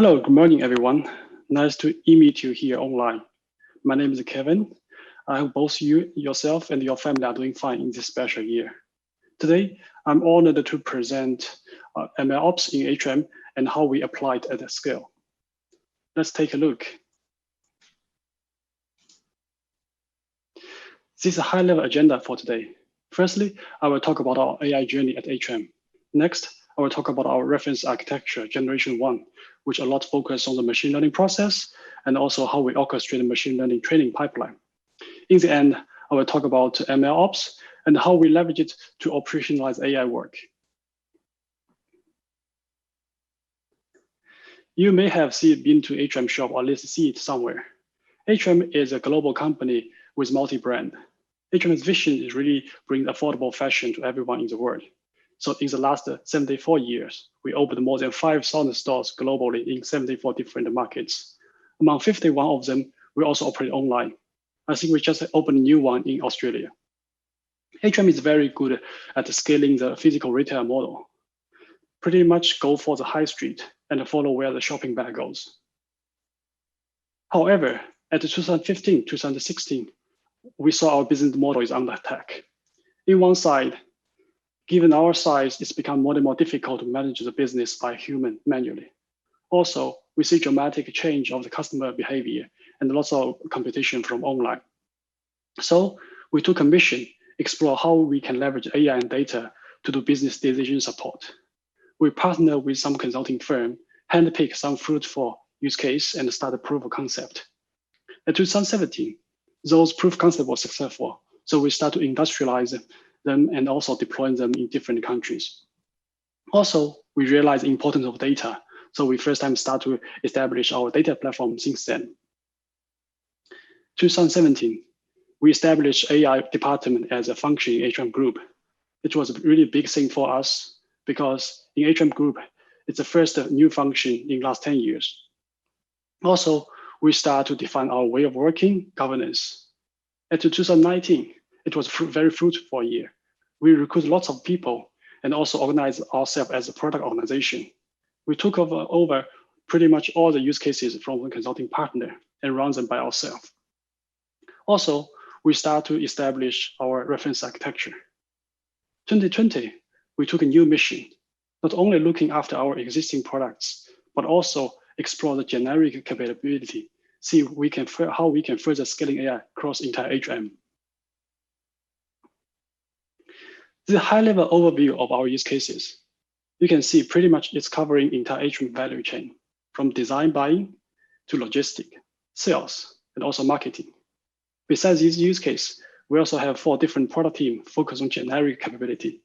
Hello, good morning, everyone. Nice to meet you here online. My name is Kevin. I hope both you, yourself, and your family are doing fine in this special year. Today, I'm honored to present MLOps in HM and how we apply it at a scale. Let's take a look. This is a high-level agenda for today. Firstly, I will talk about our AI journey at HM. Next, I will talk about our reference architecture, generation 1, which a lot focus on the machine learning process and also how we orchestrate the machine learning training pipeline. In the end, I will talk about MLOps and how we leverage it to operationalize AI work. You may have been to HM shop or at least see it somewhere. HM is a global company with multi-brand. HM's vision is really bring affordable fashion to everyone in the world. So in the last 74 years, we opened more than 5,000 stores globally in 74 different markets. Among 51 of them, we also operate online. I think we just opened a new one in Australia. HM is very good at scaling the physical retail model. Pretty much go for the high street and follow where the shopping bag goes. However, at 2015, 2016, we saw our business model is under attack. In one side, given our size, it's become more and more difficult to manage the business by human manually. Also, we see dramatic change of the customer behavior and lots of competition from online. So we took a mission, explore how we can leverage AI and data to do business decision support. We partner with some consulting firm, handpick some fruitful use case and start a proof of concept. In 2017, those proof of concept was successful. So we start to industrialize them and also deploy them in different countries. Also, we realize the importance of data. So we first time start to establish our data platform since then. 2017, we established AI department as a function in HM Group. It was a really big thing for us because in HM Group, it's the first new function in last 10 years. Also, we start to define our way of working, governance. At 2019, it was very fruitful year. We recruit lots of people and also organize ourselves as a product organization. We took over pretty much all the use cases from the consulting partner and run them by ourselves. Also, we start to establish our reference architecture. 2020, we took a new mission, not only looking after our existing products, but also explore the generic capability, see how we can further scaling AI across entire HM. This is a high-level overview of our use cases. You can see pretty much it's covering entire HM value chain, from design buying to logistic, sales, and also marketing. Besides this use case, we also have 4 different product teams focused on generic capability,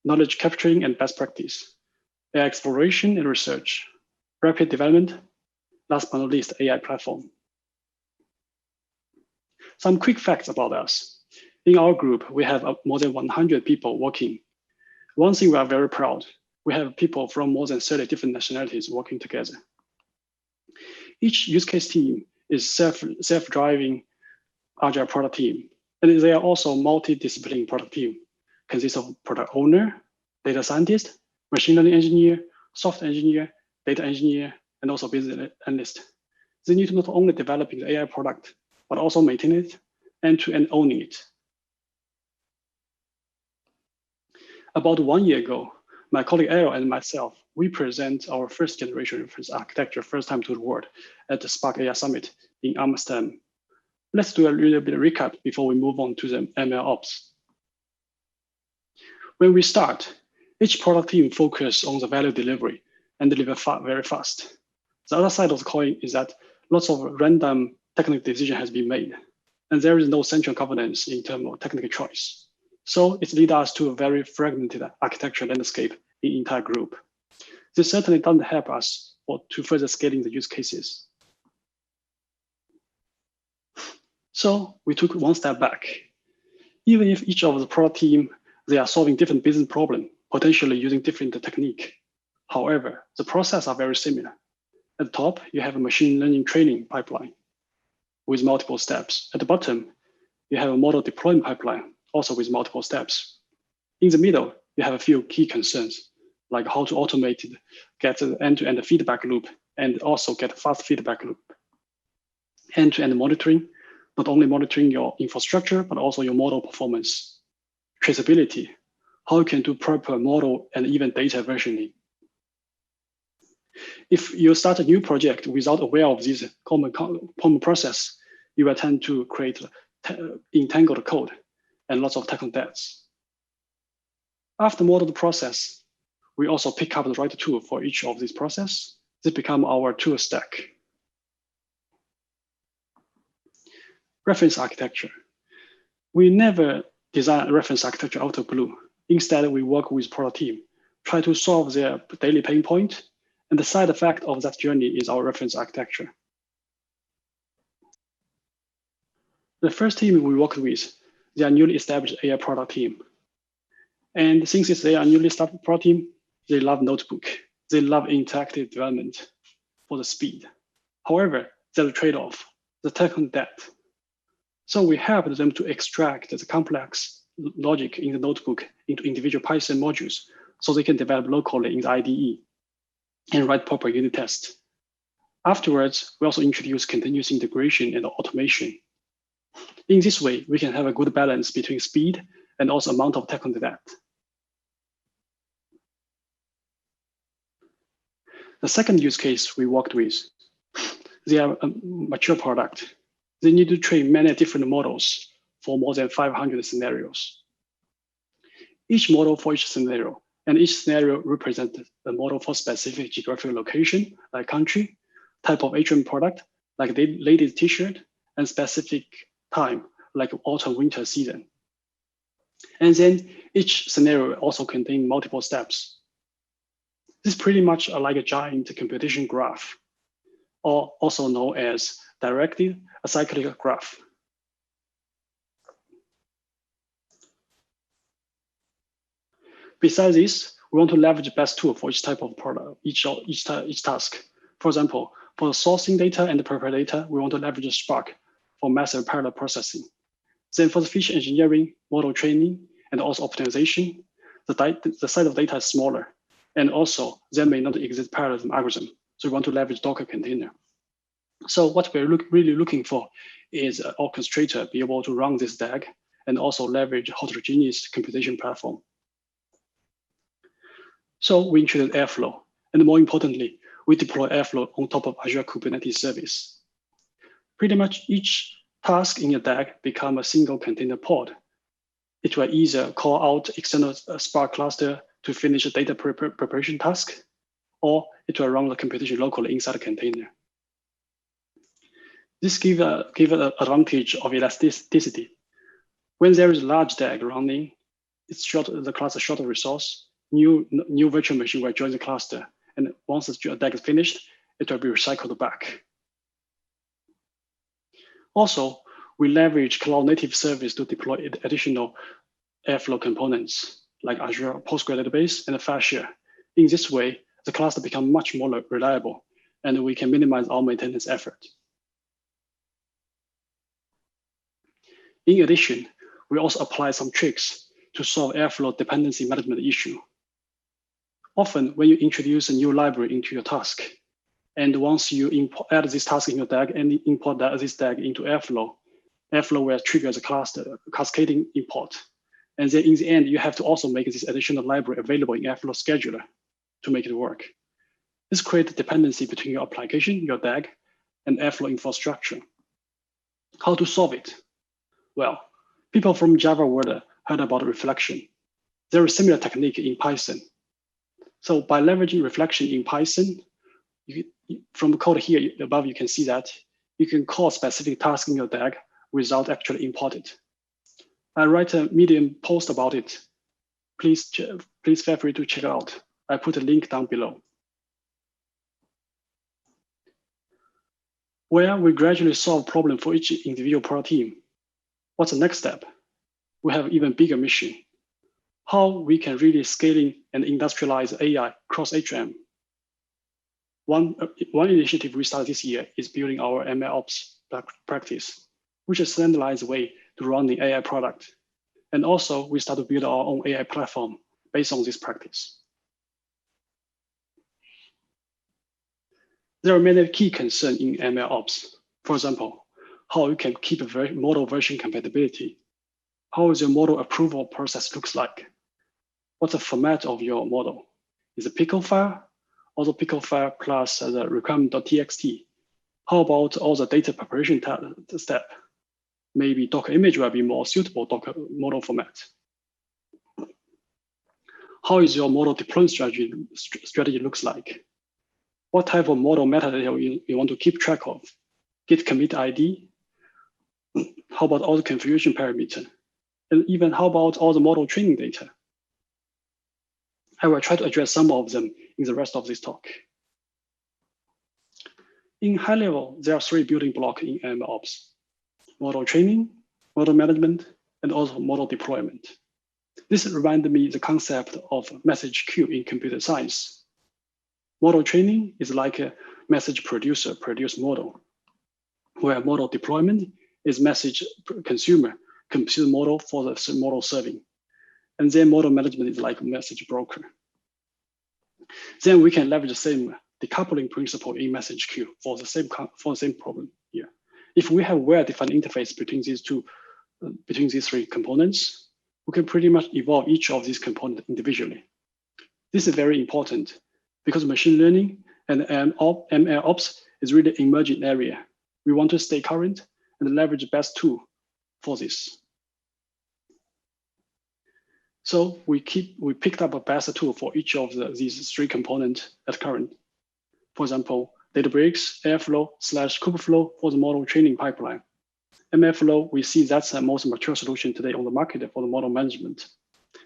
knowledge capturing and best practice, AI exploration and research, rapid development, last but not least, AI platform. Some quick facts about us. In our group, we have more than 100 people working. One thing we are very proud, we have people from more than 30 different nationalities working together. Each use case team is self-driving agile product team, and they are also multidisciplinary product team, consists of product owner, data scientist, machine learning engineer, software engineer, data engineer, and also business analyst. They need to not only developing the AI product, but also maintain it end-to-end owning it. About 1 year ago, my colleague Errol and myself, we present our first generation reference architecture first time to the world at the Spark AI Summit in Amsterdam. Let's do a little bit of recap before we move on to the MLOps. When we start, each product team focus on the value delivery and deliver very fast. The other side of the coin is that lots of random technical decision has been made, and there is no central governance in terms of technical choice. So it leads us to a very fragmented architecture landscape in the entire group. This certainly doesn't help us to further scaling the use cases. So we took one step back. Even if each of the product team, they are solving different business problems, potentially using different technique. However, the process are very similar. At the top, you have a machine learning training pipeline with multiple steps. At the bottom, you have a model deployment pipeline, also with multiple steps. In the middle, you have a few key concerns. like how to automate it, get an end-to-end feedback loop, and also get a fast feedback loop. End-to-end monitoring, not only monitoring your infrastructure, but also your model performance. Traceability, how you can do proper model and even data versioning. If you start a new project without aware of this common process, you will tend to create entangled code and lots of technical debts. After model the process, we also pick up the right tool for each of these process. This becomes our tool stack. Reference architecture. We never design a reference architecture out of blue. Instead, we work with product team, try to solve their daily pain point, and the side effect of that journey is our reference architecture. The first team we worked with, they are newly established AI product team. And since they are newly established product team, they love notebook. They love interactive development for the speed. However, there's a trade-off, the technical debt. So we helped them to extract the complex logic in the notebook into individual Python modules so they can develop locally in the IDE and write proper unit tests. Afterwards, we also introduce continuous integration and automation. In this way, we can have a good balance between speed and also amount of technical debt. The second use case we worked with, they are a mature product. They need to train many different models for more than 500 scenarios. Each model for each scenario, and each scenario represents a model for specific geographic location, like country, type of HM product, like the ladies t-shirt, and specific time, like autumn, winter season. And then each scenario also contains multiple steps. This is pretty much like a giant computation graph, or also known as directed acyclic graph. Besides this, we want to leverage the best tool for each type of product, each task. For example, for the sourcing data and the prepared data, we want to leverage Spark for massive parallel processing. Then for the feature engineering, model training, and also optimization, the size of data is smaller. And also, there may not exist parallelism algorithm. So we want to leverage Docker container. So what we're really looking for is an orchestrator be able to run this DAG and also leverage heterogeneous computation platform. So we introduced Airflow. And more importantly, we deploy Airflow on top of Azure Kubernetes service. Pretty much each task in your DAG become a single container pod. It will either call out external Spark cluster to finish a data preparation task, or it will run the computation locally inside a container. This gives an advantage of elasticity. When there is a large DAG running, the cluster short of resource, new virtual machine will join the cluster. And once the DAG is finished, it will be recycled back. Also, we leverage cloud native service to deploy additional Airflow components like Azure Postgres database and FastShare. In this way, the cluster becomes much more reliable and we can minimize our maintenance effort. In addition, we also apply some tricks to solve Airflow dependency management issue. Often, when you introduce a new library into your task, and once you add this task in your DAG and import this DAG into Airflow, Airflow will trigger the cluster cascading import. And then in the end, you have to also make this additional library available in Airflow scheduler to make it work. This creates a dependency between your application, your DAG, and Airflow infrastructure. How to solve it? Well, people from Java world heard about reflection. There is a similar technique in Python. So by leveraging reflection in Python, from the code here above, you can see that you can call specific tasks in your DAG without actually import it. I write a Medium post about it. Please feel free to check it out. I put a link down below. Where we gradually solve problem for each individual product team. What's the next step? We have even bigger mission. How we can really scaling and industrialize AI across HM. One initiative we started this year is building our MLOps practice, which is a standardized way to run the AI product. And also we start to build our own AI platform based on this practice. There are many key concerns in MLOps. For example, how you can keep a model version compatibility. How is your model approval process looks like? What's the format of your model? Is it pickle file? Also pickle file plus the requirement.txt. How about all the data preparation step? Maybe Docker image will be more suitable Docker model format. How is your model deployment strategy looks like? What type of model metadata you want to keep track of? Git commit ID? How about all the configuration parameter? And even how about all the model training data? I will try to address some of them in the rest of this talk. In high level, there are 3 building blocks in MLOps: model training, model management, and also model deployment. This reminded me the concept of message queue in computer science. Model training is like a message producer produce model, where model deployment is message consumer compute model for the model serving. And then model management is like message broker. Then we can leverage the same decoupling principle in message queue for the same problem here. If we have well-defined interface between these 3 components, we can pretty much evolve each of these components individually. This is very important because machine learning and MLOps is really an emerging area. We want to stay current and leverage the best tool for this. So we picked up a best tool for each of these 3 components at current. For example, Databricks, Airflow / Kubeflow for the model training pipeline. MLflow, we see that's the most mature solution today on the market for the model management.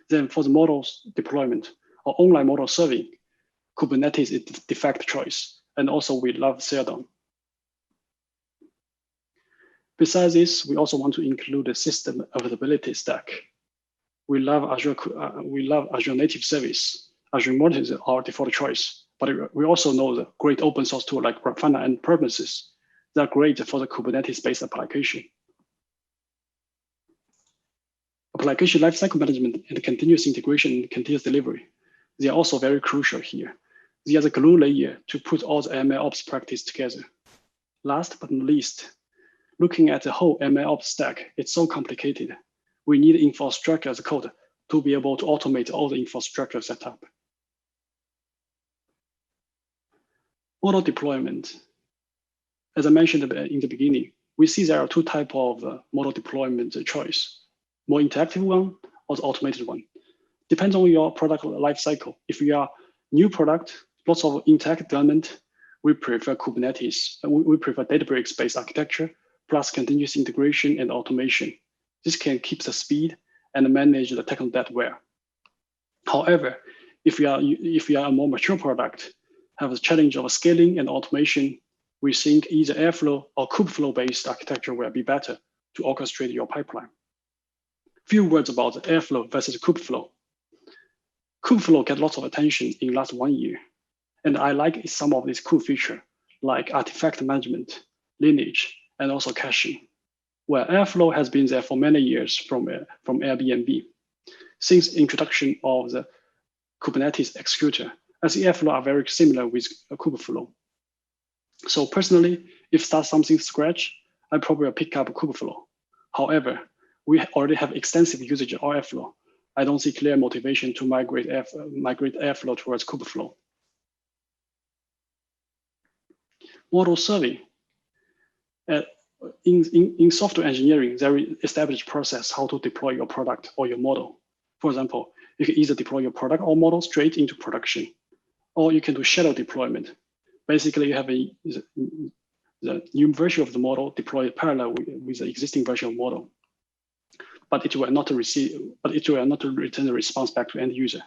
Then for the models deployment or online model serving, Kubernetes is the de facto choice. And also we love Seldon. Besides this, we also want to include the system availability stack. We love Azure native service. Azure Model is our default choice, but we also know the great open source tool like Grafana and Prometheus. They're great for the Kubernetes-based application. Application lifecycle management and continuous integration and continuous delivery. They are also very crucial here. They are the glue layer to put all the MLOps practice together. Last but not least, looking at the whole MLOps stack, it's so complicated. We need infrastructure as a code to be able to automate all the infrastructure setup. Model deployment. As I mentioned in the beginning, we see there are 2 types of model deployment choice: more interactive one or the automated one. Depends on your product lifecycle. If you are new product, lots of interactive development, we prefer Kubernetes. We prefer Databricks-based architecture plus continuous integration and automation. This can keep the speed and manage the technical debt well. However, if you are a more mature product, have the challenge of scaling and automation, we think either Airflow or Kubeflow-based architecture will be better to orchestrate your pipeline. Few words about Airflow versus Kubeflow. Kubeflow get lots of attention in the last 1 year, and I like some of these cool features like artifact management, lineage, and also caching, where Airflow has been there for many years from Airbnb. Since introduction of the Kubernetes executor, I think Airflow are very similar with Kubeflow. So personally, if start something from scratch, I probably will pick up Kubeflow. However, we already have extensive usage of Airflow. I don't see clear motivation to migrate Airflow towards Kubeflow. Model serving. In software engineering, there is established process how to deploy your product or your model. For example, you can either deploy your product or model straight into production, or you can do shadow deployment. Basically, you have the new version of the model deployed parallel with the existing version of model, but it will not return the response back to end user.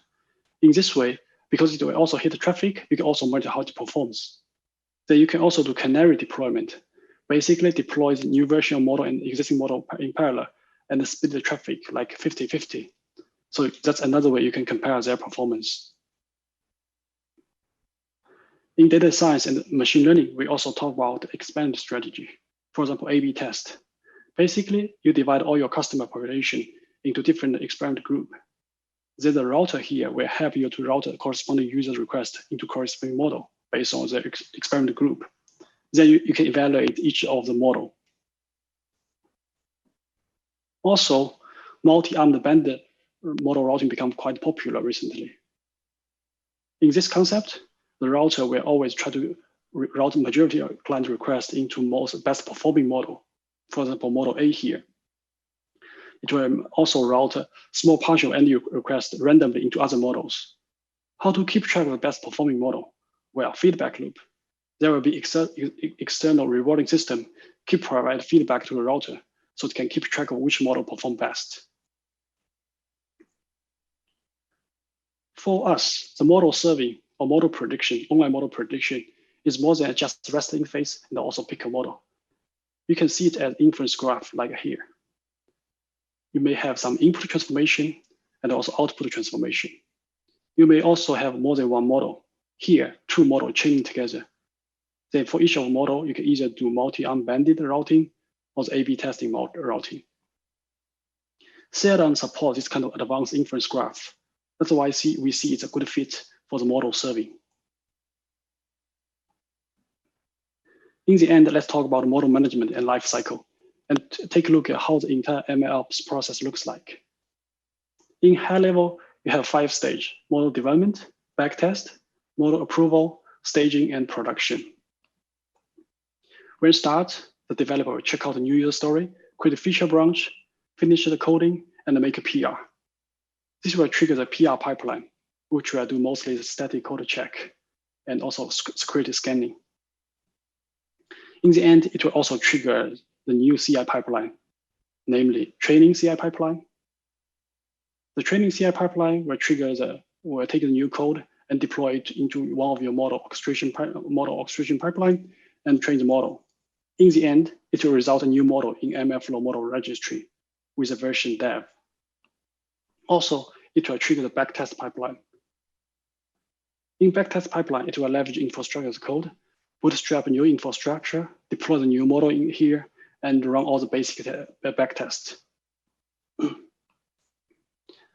In this way, because it will also hit the traffic, you can also monitor how it performs. Then you can also do canary deployment. Basically deploy the new version of model and existing model in parallel and split the traffic like 50-50. So that's another way you can compare their performance. In data science and machine learning, we also talk about expand strategy. For example, A/B test. Basically, you divide all your customer population into different experiment group. Then the router here will help you to route a corresponding user request into corresponding model based on the experiment group. Then you can evaluate each of the model. Also, multi-armed banded model routing become quite popular recently. In this concept, the router will always try to route the majority of client requests into best performing model. For example, model A here. It will also route a small partial end request randomly into other models. How to keep track of the best performing model? Well, feedback loop. There will be external rewarding system keep provide feedback to the router so it can keep track of which model perform best. For us, the model serving or model prediction, online model prediction, is more than just REST interface and also pick a model. You can see it as inference graph like here. You may have some input transformation and also output transformation. You may also have more than one model. Here, two models chaining together. Then for each of model, you can either do multi-arm banded routing or the A/B testing routing. CLM supports this kind of advanced inference graph. That's why we see it's a good fit for the model serving. In the end, let's talk about model management and lifecycle and take a look at how the entire MLOps process looks like. In high level, you have 5 stages: model development, backtest, model approval, staging, and production. When you start, the developer will check out the new user story, create a feature branch, finish the coding, and make a PR. This will trigger the PR pipeline, which will do mostly the static code check and also security scanning. In the end, it will also trigger the new CI pipeline, namely training CI pipeline. The training CI pipeline will take the new code and deploy it into one of your model orchestration pipeline and train the model. In the end, it will result a new model in MLflow model registry with a version dev. Also, it will trigger the backtest pipeline. In backtest pipeline, it will leverage infrastructure as code, bootstrap a new infrastructure, deploy the new model in here, and run all the basic backtests.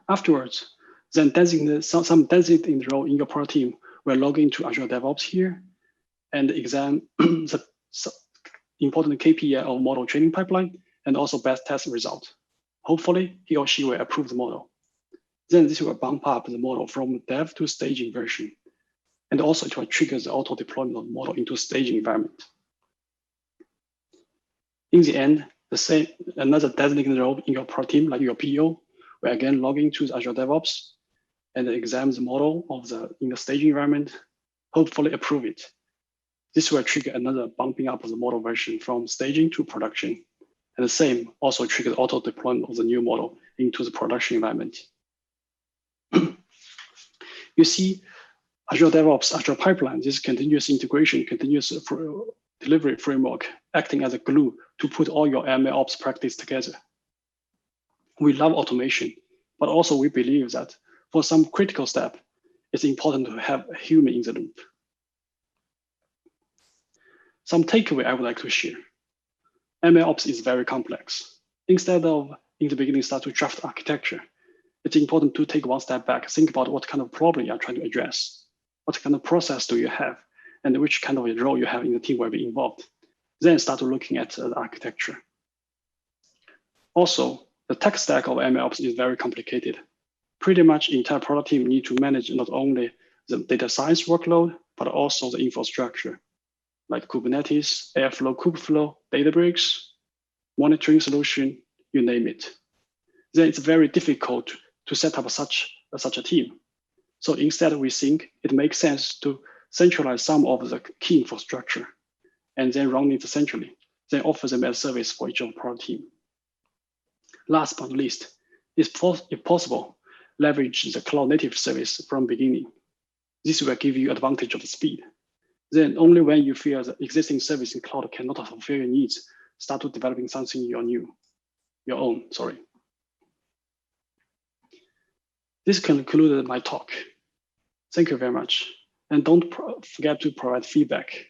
Afterwards, then some designated role in your product team will log into Azure DevOps here and examine the important KPI of model training pipeline and also best test result. Hopefully, he or she will approve the model. Then this will bump up the model from dev to staging version. And also it will trigger the auto deployment of the model into staging environment. In the end, another designated role in your product team, like your PO, will again log into the Azure DevOps and examine the model in the staging environment, hopefully approve it. This will trigger another bumping up of the model version from staging to production. And the same also triggers auto deployment of the new model into the production environment. You see, Azure DevOps, Azure Pipeline, this continuous integration, continuous delivery framework, acting as a glue to put all your MLOps practice together. We love automation, but also we believe that for some critical step, it's important to have a human in the loop. Some takeaway I would like to share. MLOps is very complex. Instead of, in the beginning, start to draft architecture, it's important to take one step back, think about what kind of problem you are trying to address. What kind of process do you have? And which kind of a role you have in the team will be involved. Then start looking at the architecture. Also, the tech stack of MLOps is very complicated. Pretty much the entire product team need to manage not only the data science workload, but also the infrastructure, like Kubernetes, Airflow, Kubeflow, Databricks, monitoring solution, you name it. Then it's very difficult to set up such a team. So instead, we think it makes sense to centralize some of the key infrastructure and then run it centrally, then offer them as service for each of the product team. Last but not least, if possible, leverage the cloud native service from beginning. This will give you advantage of the speed. Then only when you feel the existing service in cloud cannot fulfill your needs, start to developing something your own. This concluded my talk. Thank you very much. And don't forget to provide feedback.